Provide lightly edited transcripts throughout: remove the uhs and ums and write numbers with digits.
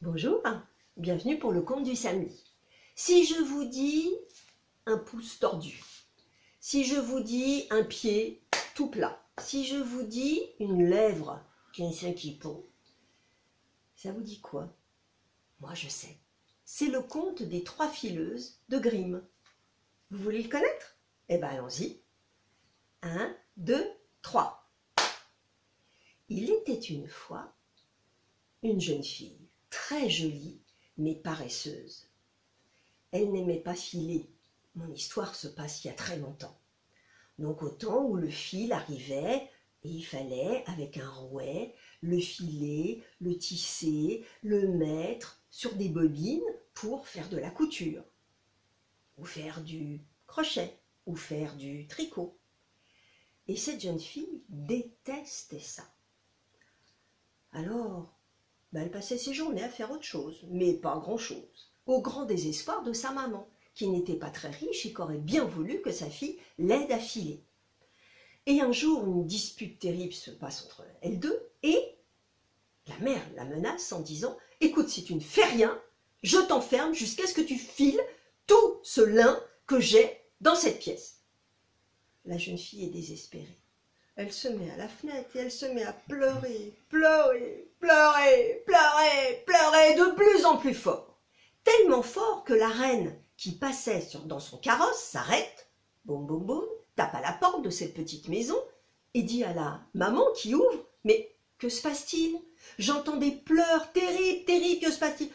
Bonjour, bienvenue pour le conte du samedi. Si je vous dis un pouce tordu, si je vous dis un pied tout plat, si je vous dis une lèvre qui pond, ça vous dit quoi? Moi je sais. C'est le conte des trois fileuses de Grimm. Vous voulez le connaître? Eh bien allons-y. 1, 2, 3. Il était une fois une jeune fille, très jolie, mais paresseuse. Elle n'aimait pas filer. Mon histoire se passe il y a très longtemps. Donc au temps où le fil arrivait, et il fallait, avec un rouet, le filer, le tisser, le mettre sur des bobines pour faire de la couture, ou faire du crochet, ou faire du tricot. Et cette jeune fille détestait ça. Alors, elle passait ses journées à faire autre chose, mais pas grand-chose, au grand désespoir de sa maman, qui n'était pas très riche et qui aurait bien voulu que sa fille l'aide à filer. Et un jour, une dispute terrible se passe entre elles deux, et la mère la menace en disant « Écoute, si tu ne fais rien, je t'enferme jusqu'à ce que tu files tout ce lin que j'ai dans cette pièce. » La jeune fille est désespérée. Elle se met à la fenêtre et elle se met à pleurer, pleurer, pleurer, pleurer, pleurer de plus en plus fort. Tellement fort que la reine qui passait dans son carrosse s'arrête, boum boum boum, tape à la porte de cette petite maison et dit à la maman qui ouvre « Mais que se passe-t-il? J'entends des pleurs terribles, terribles, que se passe-t-il »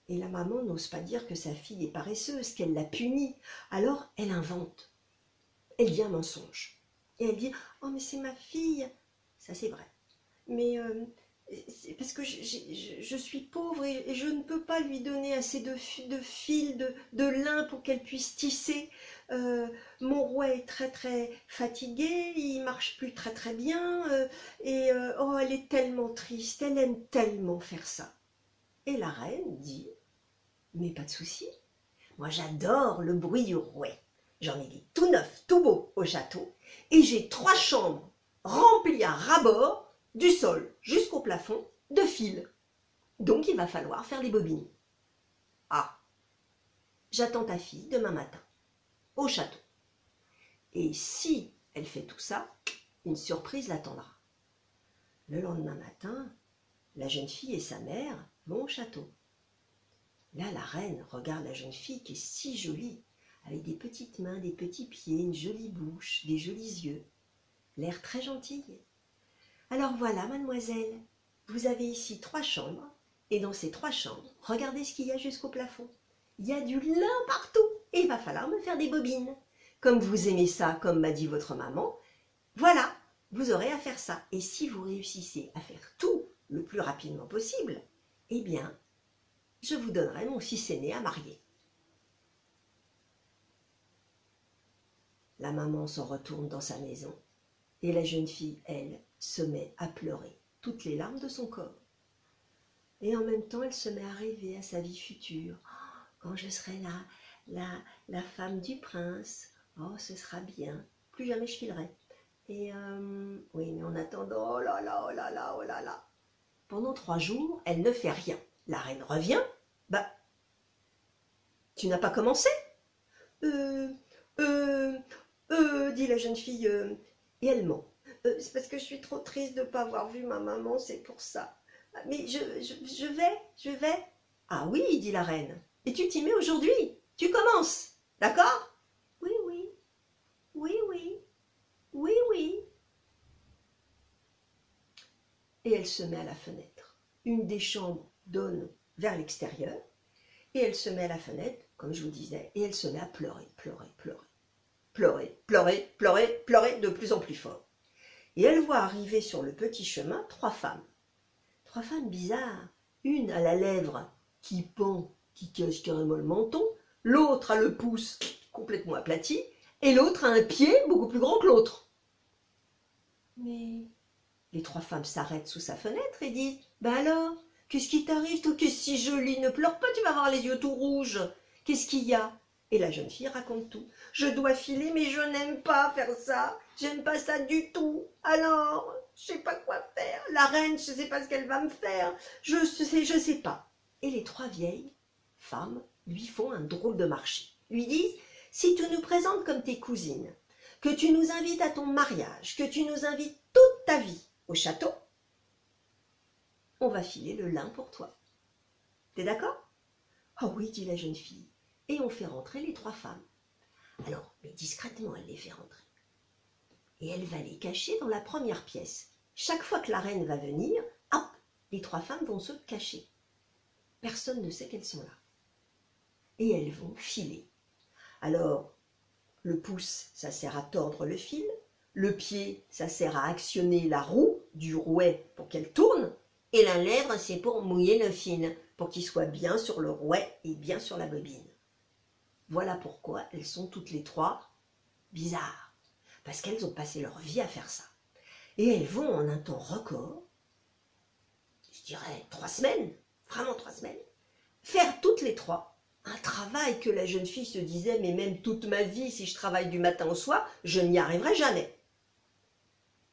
Et la maman n'ose pas dire que sa fille est paresseuse, qu'elle l'a punie. Alors elle invente. Elle dit un mensonge. Et elle dit « Oh mais c'est ma fille !» Ça c'est vrai. Mais c'est parce que je suis pauvre et je ne peux pas lui donner assez de fil, de lin pour qu'elle puisse tisser. Mon rouet est très très fatigué, il marche plus très très bien. Oh, elle est tellement triste, elle aime tellement faire ça. Et la reine dit « Mais pas de souci, moi j'adore le bruit du rouet. J'en ai des tout neufs, tout beaux au château, et j'ai 3 chambres remplies à ras-bord, du sol jusqu'au plafond, de fils. Donc il va falloir faire des bobines. Ah, j'attends ta fille demain matin, au château. Et si elle fait tout ça, une surprise l'attendra. » Le lendemain matin, la jeune fille et sa mère vont au château. Là, la reine regarde la jeune fille qui est si jolie, avec des petites mains, des petits pieds, une jolie bouche, des jolis yeux, l'air très gentille. Alors voilà, mademoiselle, vous avez ici 3 chambres, et dans ces 3 chambres, regardez ce qu'il y a jusqu'au plafond. Il y a du lin partout, et il va falloir me faire des bobines. Comme vous aimez ça, comme m'a dit votre maman, voilà, vous aurez à faire ça. Et si vous réussissez à faire tout le plus rapidement possible, eh bien, je vous donnerai mon fils aîné à marier. La maman s'en retourne dans sa maison et la jeune fille, elle, se met à pleurer toutes les larmes de son corps. Et en même temps, elle se met à rêver à sa vie future. Oh, quand je serai la femme du prince, oh, ce sera bien. Plus jamais je filerai. Et oui, mais en attendant, oh là là, oh là là, oh là là. Pendant 3 jours, elle ne fait rien. La reine revient. Bah, tu n'as pas commencé? Dit la jeune fille, et elle ment. C'est parce que je suis trop triste de ne pas avoir vu ma maman, c'est pour ça. Mais je vais. Ah oui, dit la reine. Et tu t'y mets aujourd'hui? Tu commences, d'accord? Oui, oui, oui, oui, oui, oui. Et elle se met à la fenêtre. Une des chambres donne vers l'extérieur. Et elle se met à la fenêtre, comme je vous disais, et elle se met à pleurer, pleurer, pleurer. Pleurer, pleurer, pleurer, pleurer de plus en plus fort. Et elle voit arriver sur le petit chemin 3 femmes. 3 femmes bizarres. Une a la lèvre qui pend, qui cache carrément le menton. L'autre a le pouce complètement aplati. Et l'autre a un pied beaucoup plus grand que l'autre. Mais les 3 femmes s'arrêtent sous sa fenêtre et disent « Ben alors, qu'est-ce qui t'arrive, toi qui es si jolie? Ne pleure pas, tu vas avoir les yeux tout rouges. Qu'est-ce qu'il y a ?» Et la jeune fille raconte tout. « Je dois filer, mais je n'aime pas faire ça. J'aime pas ça du tout. Alors, je sais pas quoi faire. La reine, je sais pas ce qu'elle va me faire. Je sais pas. » Et les trois vieilles femmes lui font un drôle de marché. Lui disent, si tu nous présentes comme tes cousines, que tu nous invites à ton mariage, que tu nous invites toute ta vie au château, on va filer le lin pour toi. T'es d'accord? Oh oui, dit la jeune fille. Et on fait rentrer les trois femmes. Alors, mais discrètement, elle les fait rentrer. Et elle va les cacher dans la première pièce. Chaque fois que la reine va venir, hop, les trois femmes vont se cacher. Personne ne sait qu'elles sont là. Et elles vont filer. Alors, le pouce, ça sert à tordre le fil. Le pied, ça sert à actionner la roue du rouet pour qu'elle tourne. Et la lèvre, c'est pour mouiller le fil, pour qu'il soit bien sur le rouet et bien sur la bobine. Voilà pourquoi elles sont toutes les trois bizarres. Parce qu'elles ont passé leur vie à faire ça. Et elles vont en un temps record, je dirais 3 semaines, vraiment 3 semaines, faire toutes les trois un travail que la jeune fille se disait, mais même toute ma vie, si je travaille du matin au soir, je n'y arriverai jamais.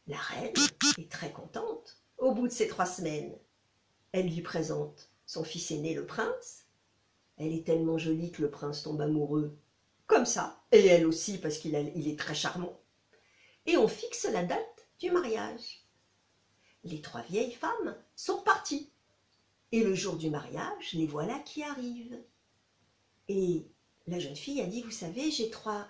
La reine est très contente. Au bout de ces 3 semaines, elle lui présente son fils aîné, le prince. Elle est tellement jolie que le prince tombe amoureux, comme ça, et elle aussi, parce qu'il est très charmant. Et on fixe la date du mariage. Les 3 vieilles femmes sont parties. Et le jour du mariage, les voilà qui arrivent. Et la jeune fille a dit, vous savez, j'ai trois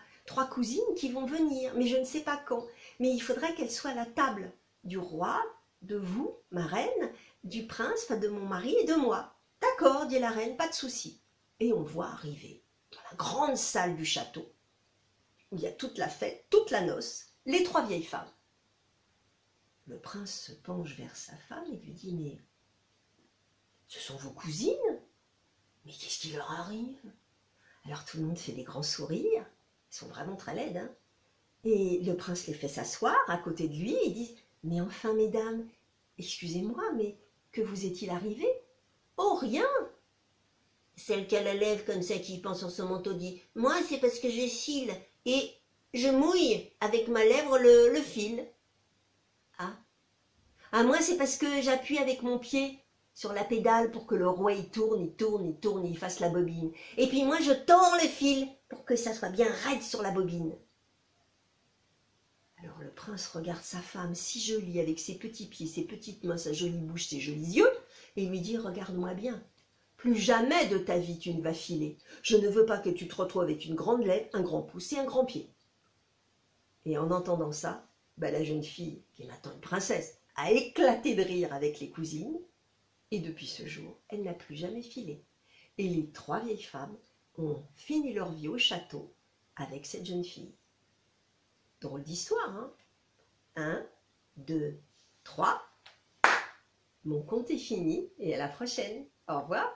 cousines qui vont venir, mais je ne sais pas quand. Mais il faudrait qu'elles soient à la table du roi, de vous, ma reine, du prince, enfin de mon mari et de moi. D'accord, dit la reine, pas de souci. Et on voit arriver dans la grande salle du château, où il y a toute la fête, toute la noce, les 3 vieilles femmes. Le prince se penche vers sa femme et lui dit, mais ce sont vos cousines? Mais qu'est-ce qui leur arrive? Alors tout le monde fait des grands sourires, ils sont vraiment très laides, hein. Et le prince les fait s'asseoir à côté de lui et dit, mais enfin mesdames, excusez-moi, mais que vous est-il arrivé? Oh rien! Celle qui a la lèvre comme ça qui pense sur son manteau dit, moi c'est parce que je cille et je mouille avec ma lèvre le fil. Ah, moi c'est parce que j'appuie avec mon pied sur la pédale pour que le rouet il tourne, il tourne, il tourne, il fasse la bobine. Et puis moi je tords le fil pour que ça soit bien raide sur la bobine. Alors le prince regarde sa femme si jolie avec ses petits pieds, ses petites mains, sa jolie bouche, ses jolis yeux, et lui dit, regarde-moi bien. Plus jamais de ta vie tu ne vas filer. Je ne veux pas que tu te retrouves avec une grande lèvre, un grand pouce et un grand pied. Et en entendant ça, la jeune fille, qui est maintenant une princesse, a éclaté de rire avec les cousines. Et depuis ce jour, elle n'a plus jamais filé. Et les 3 vieilles femmes ont fini leur vie au château avec cette jeune fille. Drôle d'histoire, hein? 1, 2, 3. Mon conte est fini et à la prochaine. Au revoir.